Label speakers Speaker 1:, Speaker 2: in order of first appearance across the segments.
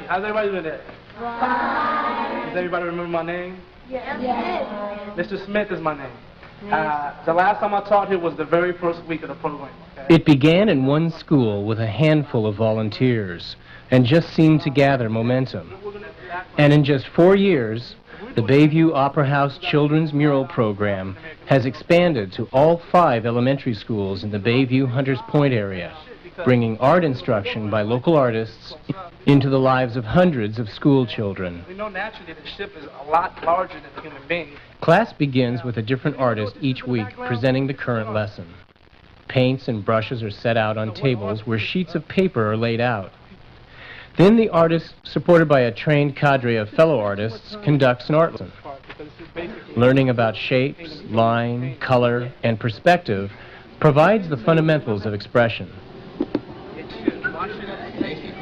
Speaker 1: How's everybody doing today?
Speaker 2: Fine.
Speaker 1: Does everybody remember my name?
Speaker 2: Yes.
Speaker 1: Mr. Smith is my name. The last time I taught here was the very first week of the program. Okay?
Speaker 3: It began in one school with a handful of volunteers and just seemed to gather momentum. And in just 4 years, the Bayview Opera House Children's Mural Program has expanded to all 5 elementary schools in the Bayview-Hunters Point area, bringing art instruction by local artists into the lives of hundreds of school children.
Speaker 1: We know naturally the ship is a lot larger than the human being.
Speaker 3: Class begins with a different artist each week presenting the current lesson. Paints and brushes are set out on tables where sheets of paper are laid out. Then the artist, supported by a trained cadre of fellow artists, conducts an art lesson. Learning about shapes, line, color, and perspective provides the fundamentals of expression.
Speaker 4: You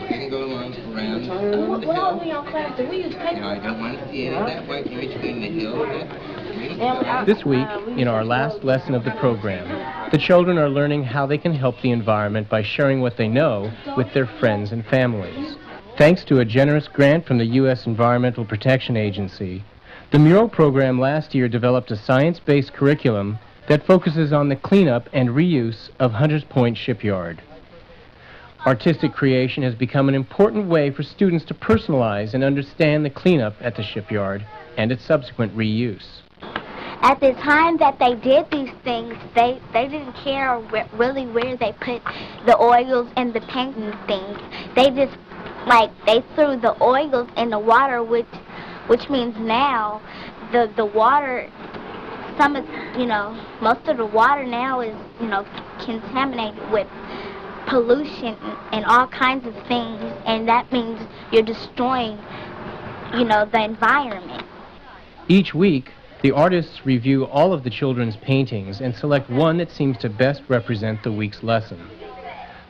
Speaker 4: can go along around the hill. You know, I don't want to see any of that white image in the hill.
Speaker 3: This week, in our last lesson of the program, the children are learning how they can help the environment by sharing what they know with their friends and families. Thanks to a generous grant from the U.S. Environmental Protection Agency, the mural program last year developed a science-based curriculum that focuses on the cleanup and reuse of Hunters Point Shipyard. Artistic creation has become an important way for students to personalize and understand the cleanup at the shipyard and its subsequent reuse.
Speaker 2: At the time that they did these things, they didn't care really where they put the oils and the painting things. They just, they threw the oils in the water, which means now the water, most of the water now is, contaminated with pollution and all kinds of things, and that means you're destroying, the environment.
Speaker 3: Each week, the artists review all of the children's paintings and select one that seems to best represent the week's lesson.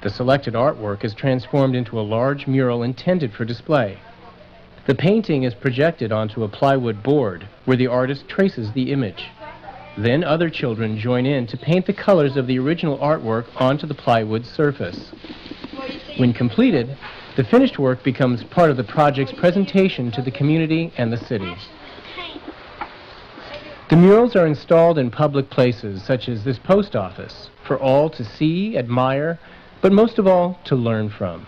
Speaker 3: The selected artwork is transformed into a large mural intended for display. The painting is projected onto a plywood board where the artist traces the image. Then other children join in to paint the colors of the original artwork onto the plywood surface. When completed, the finished work becomes part of the project's presentation to the community and the city. The murals are installed in public places, such as this post office, for all to see, admire, but most of all, to learn from.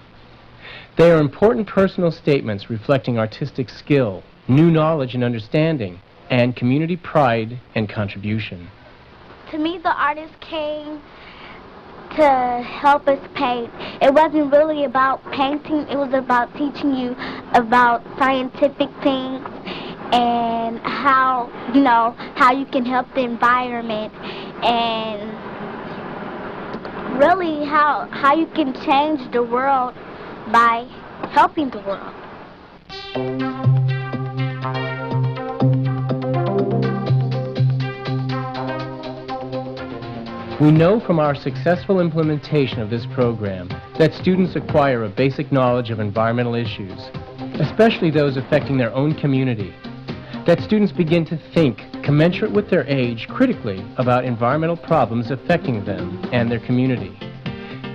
Speaker 3: They are important personal statements reflecting artistic skill, new knowledge and understanding, and community pride and contribution.
Speaker 2: To me, the artist came to help us paint. It wasn't really about painting, it was about teaching you about scientific things and how you can help the environment, and really how you can change the world by helping the world.
Speaker 3: We know from our successful implementation of this program that students acquire a basic knowledge of environmental issues, especially those affecting their own community. That students begin to think, commensurate with their age, critically about environmental problems affecting them and their community.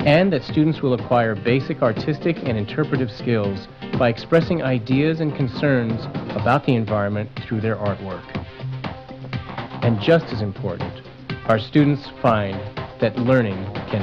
Speaker 3: And that students will acquire basic artistic and interpretive skills by expressing ideas and concerns about the environment through their artwork. And just as important, our students find that learning can